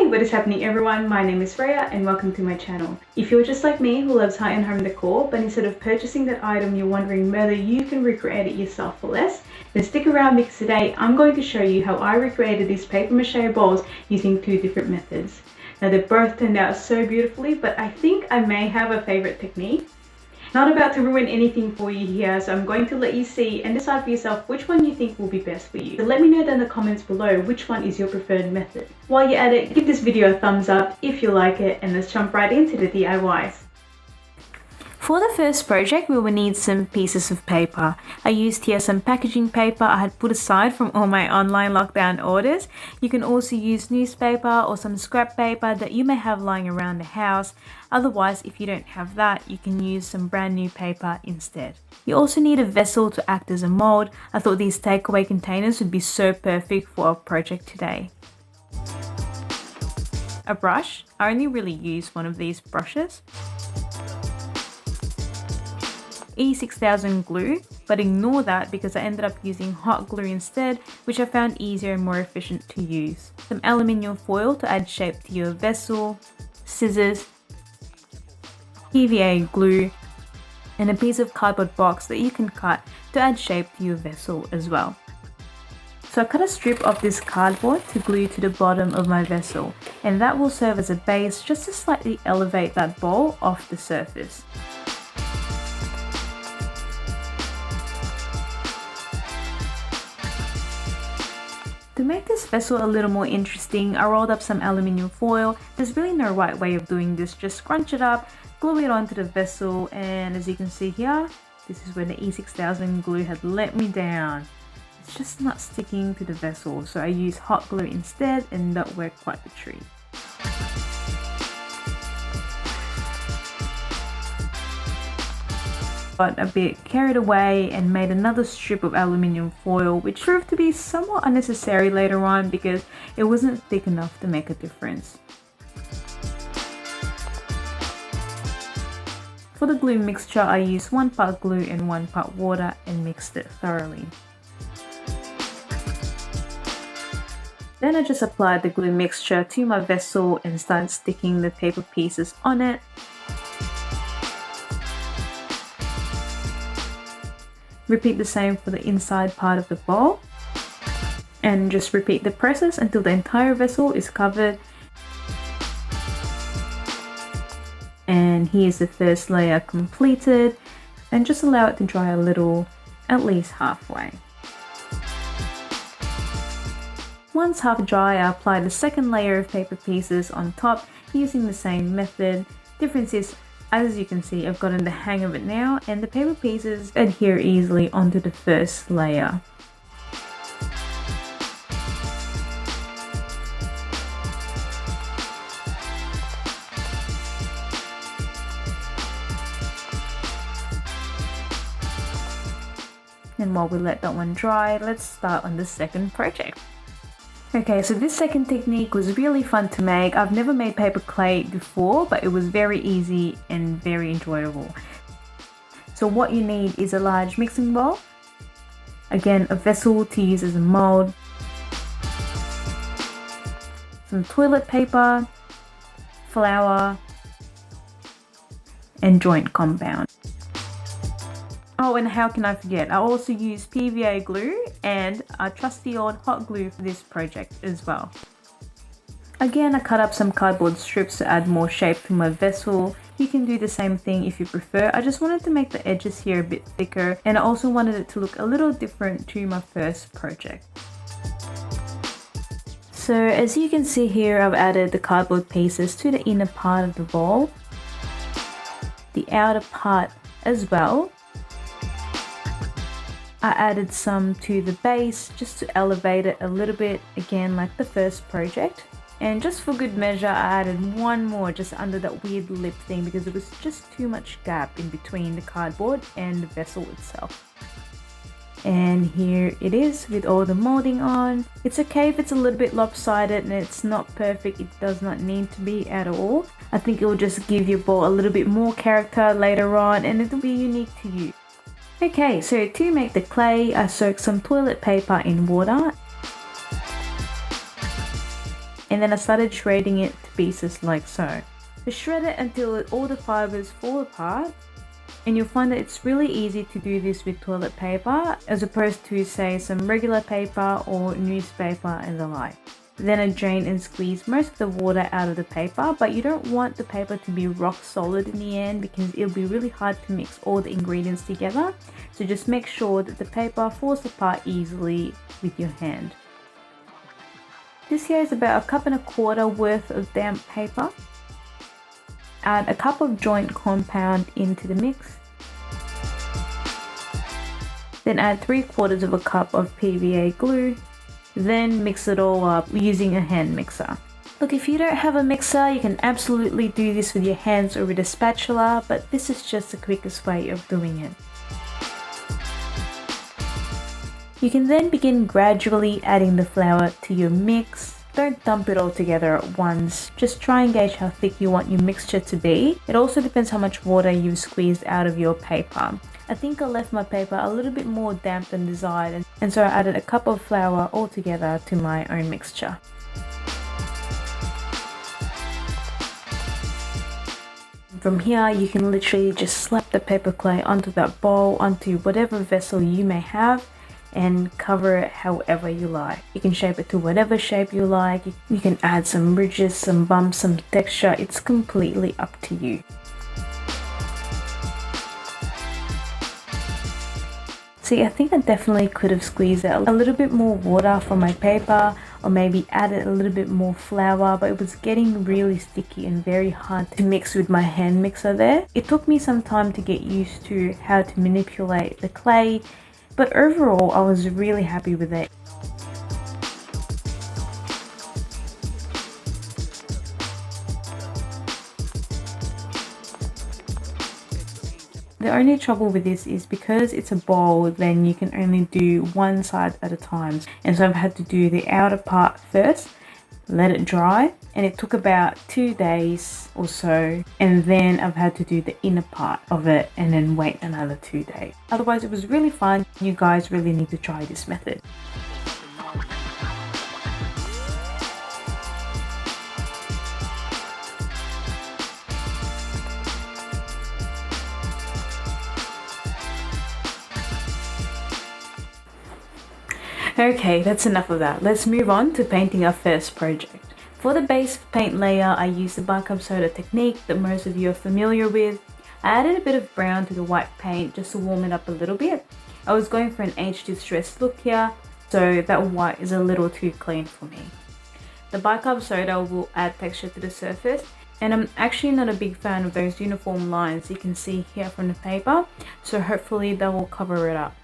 Hey, what is happening everyone? My name is Rhea and welcome to my channel. If you're just like me who loves high-end home decor, but instead of purchasing that item you're wondering whether you can recreate it yourself for less, then stick around because today I'm going to show you how I recreated these paper mache bowls using two different methods. Now they both turned out so beautifully, but I think I may have a favorite technique. Not about to ruin anything for you here, so I'm going to let you see and decide for yourself which one you think will be best for you. So let me know down in the comments below which one is your preferred method. While you're at it, give this video a thumbs up if you like it, and let's jump right into the DIYs. For the first project, we will need some pieces of paper. I used here some packaging paper I had put aside from all my online lockdown orders. You can also use newspaper or some scrap paper that you may have lying around the house. Otherwise, if you don't have that, you can use some brand new paper instead. You also need a vessel to act as a mold. I thought these takeaway containers would be so perfect for our project today. A brush. I only really use one of these brushes. E6000 glue, but ignore that because I ended up using hot glue instead, which I found easier and more efficient to use. Some aluminium foil to add shape to your vessel, scissors, PVA glue, and a piece of cardboard box that you can cut to add shape to your vessel as well. So I cut a strip of this cardboard to glue to the bottom of my vessel, and that will serve as a base just to slightly elevate that bowl off the surface. To make this vessel a little more interesting, I rolled up some aluminium foil. There's really no right way of doing this, just scrunch it up, glue it onto the vessel, and as you can see here, this is where the E6000 glue had let me down. It's just not sticking to the vessel, so I used hot glue instead, and that worked quite the treat. Got a bit carried away and made another strip of aluminium foil, which proved to be somewhat unnecessary later on because it wasn't thick enough to make a difference. For the glue mixture, I used 1 part glue and 1 part water and mixed it thoroughly. Then I just applied the glue mixture to my vessel and started sticking the paper pieces on it. Repeat the same for the inside part of the bowl, and just repeat the process until the entire vessel is covered. And here's the first layer completed, and just allow it to dry a little, at least halfway. Once half dry, I apply the second layer of paper pieces on top using the same method. Difference is, as you can see, I've gotten the hang of it now, and the paper pieces adhere easily onto the first layer. And while we let that one dry, let's start on the second project. Okay, so this second technique was really fun to make. I've never made paper clay before, but it was very easy and very enjoyable. So what you need is a large mixing bowl, again a vessel to use as a mold, some toilet paper, flour, and joint compound. Oh, and how can I forget? I also used PVA glue and a trusty old hot glue for this project as well. Again, I cut up some cardboard strips to add more shape to my vessel. You can do the same thing if you prefer. I just wanted to make the edges here a bit thicker, and I also wanted it to look a little different to my first project. So as you can see here, I've added the cardboard pieces to the inner part of the bowl, the outer part as well. I added some to the base just to elevate it a little bit, again like the first project. And just for good measure, I added one more just under that weird lip thing because there was just too much gap in between the cardboard and the vessel itself. And here it is with all the molding on. It's okay if it's a little bit lopsided and it's not perfect. It does not need to be at all. I think it will just give your bowl a little bit more character later on, and it will be unique to you. Okay, so to make the clay, I soaked some toilet paper in water and then I started shredding it to pieces like so. Just shred it until all the fibers fall apart, and you'll find that it's really easy to do this with toilet paper as opposed to say some regular paper or newspaper and the like. Then I drain and squeeze most of the water out of the paper, but you don't want the paper to be rock solid in the end because it'll be really hard to mix all the ingredients together. So just make sure that the paper falls apart easily with your hand. This here is about 1.25 cups worth of damp paper. Add a cup of joint compound into the mix. Then add 3/4 cup of PVA glue. Then mix it all up using a hand mixer. Look, if you don't have a mixer, you can absolutely do this with your hands or with a spatula, but this is just the quickest way of doing it. You can then begin gradually adding the flour to your mix. Don't dump it all together at once. Just try and gauge how thick you want your mixture to be. It also depends how much water you've squeezed out of your paper. I think I left my paper a little bit more damp than desired, and so I added a cup of flour altogether to my own mixture. From here, you can literally just slap the paper clay onto that bowl, onto whatever vessel you may have, and cover it however you like. You can shape it to whatever shape you like. You can add some ridges, some bumps, some texture. It's completely up to you. See, I think I definitely could have squeezed out a little bit more water from my paper, or maybe added a little bit more flour, but it was getting really sticky and very hard to mix with my hand mixer there. It took me some time to get used to how to manipulate the clay, but overall I was really happy with it. The only trouble with this is because it's a bowl, then you can only do one side at a time. And so I've had to do the outer part first, let it dry, and it took about 2 days or so. And then I've had to do the inner part of it and then wait another 2 days. Otherwise, it was really fun. You guys really need to try this method. Okay, that's enough of that. Let's move on to painting our first project. For the base paint layer, I used the bicarb soda technique that most of you are familiar with. I added a bit of brown to the white paint just to warm it up a little bit. I was going for an age distressed look here, so that white is a little too clean for me. The bicarb soda will add texture to the surface, and I'm actually not a big fan of those uniform lines you can see here from the paper, so hopefully that will cover it up.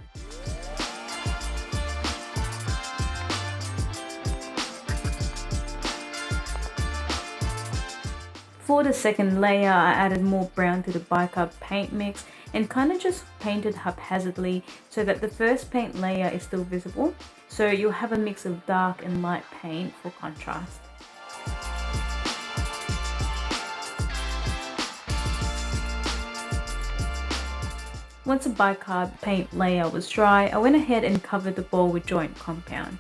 For the second layer, I added more brown to the bicarb paint mix and kind of just painted haphazardly so that the first paint layer is still visible. So you'll have a mix of dark and light paint for contrast. Once the bicarb paint layer was dry, I went ahead and covered the bowl with joint compound.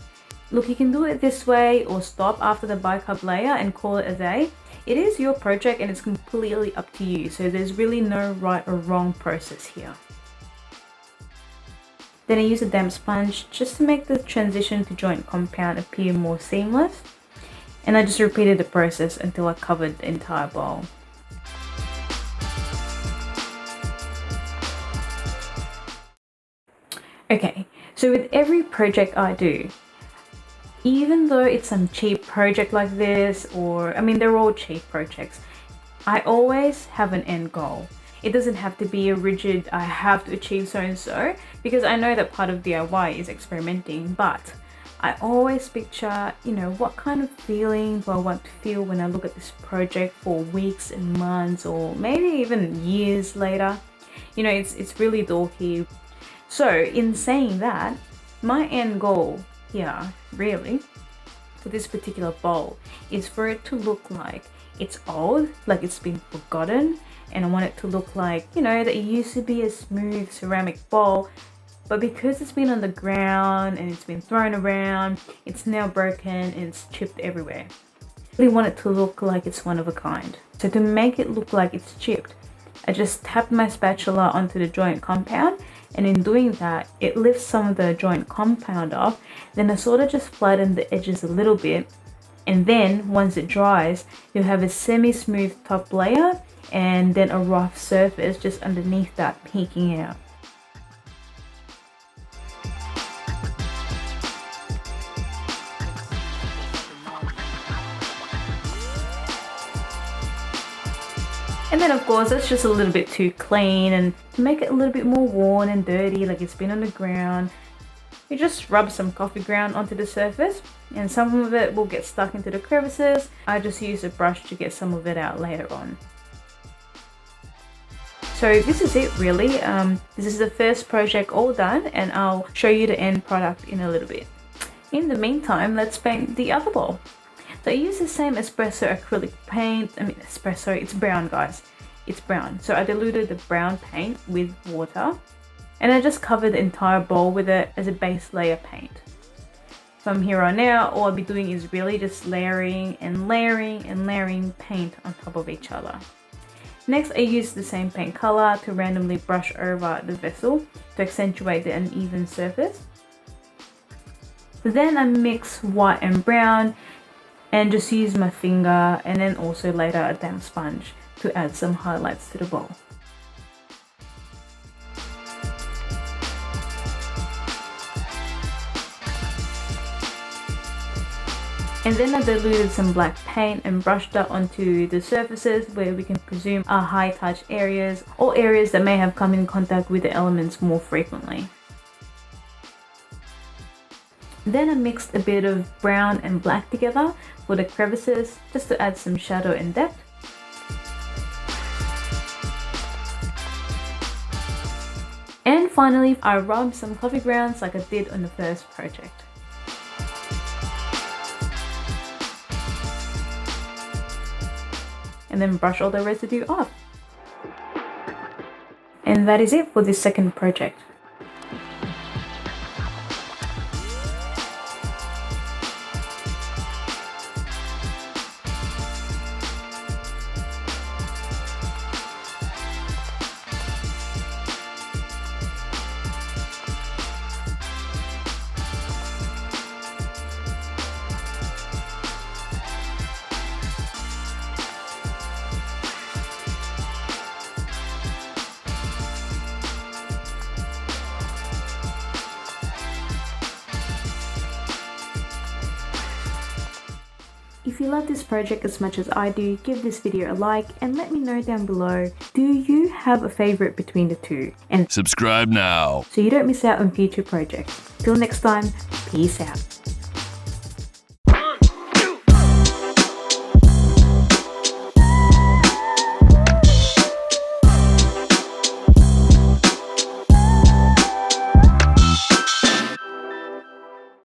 Look, you can do it this way or stop after the bicarb layer and call it a day. It is your project and it's completely up to you, so there's really no right or wrong process here. Then I use a damp sponge just to make the transition to joint compound appear more seamless, and I just repeated the process until I covered the entire bowl. Okay, so with every project I do, even though it's some cheap project like this, or I mean they're all cheap projects, I always have an end goal. It doesn't have to be a rigid, I have to achieve so and so, because I know that part of DIY is experimenting, but I always picture, what kind of feeling do I want to feel when I look at this project for weeks and months, or maybe even years later. It's really dorky. So in saying that, my end goal here, really, for this particular bowl is for it to look like it's old, like it's been forgotten, and I want it to look like, that it used to be a smooth ceramic bowl, but because it's been on the ground and it's been thrown around, it's now broken and it's chipped everywhere. I really want it to look like it's one of a kind. So to make it look like it's chipped, I just tapped my spatula onto the joint compound, and in doing that, it lifts some of the joint compound off. Then I sort of just flatten the edges a little bit, and then once it dries, you'll have a semi-smooth top layer and then a rough surface just underneath that peeking out. And then of course it's just a little bit too clean, and to make it a little bit more worn and dirty, like it's been on the ground, you just rub some coffee ground onto the surface, and some of it will get stuck into the crevices. I just use a brush to get some of it out later on. So this is it really. This is the first project all done, and I'll show you the end product in a little bit. In the meantime, let's paint the other bowl. So I use the same espresso acrylic paint. Espresso, it's brown guys. It's brown. So I diluted the brown paint with water, and I just covered the entire bowl with it as a base layer paint. From here on out, all I'll be doing is really just layering and layering and layering paint on top of each other. Next, I use the same paint color to randomly brush over the vessel to accentuate the uneven surface. Then I mix white and brown and just use my finger, and then also later a damp sponge to add some highlights to the bowl. And then I diluted some black paint and brushed that onto the surfaces where we can presume are high touch areas, or areas that may have come in contact with the elements more frequently. Then I mixed a bit of brown and black together for the crevices, just to add some shadow and depth. And finally, I rubbed some coffee grounds like I did on the first project. And then brush all the residue off. And that is it for this second project. If you love this project as much as I do, give this video a like and let me know down below, do you have a favorite between the two? And subscribe now so you don't miss out on future projects. Till next time, peace out.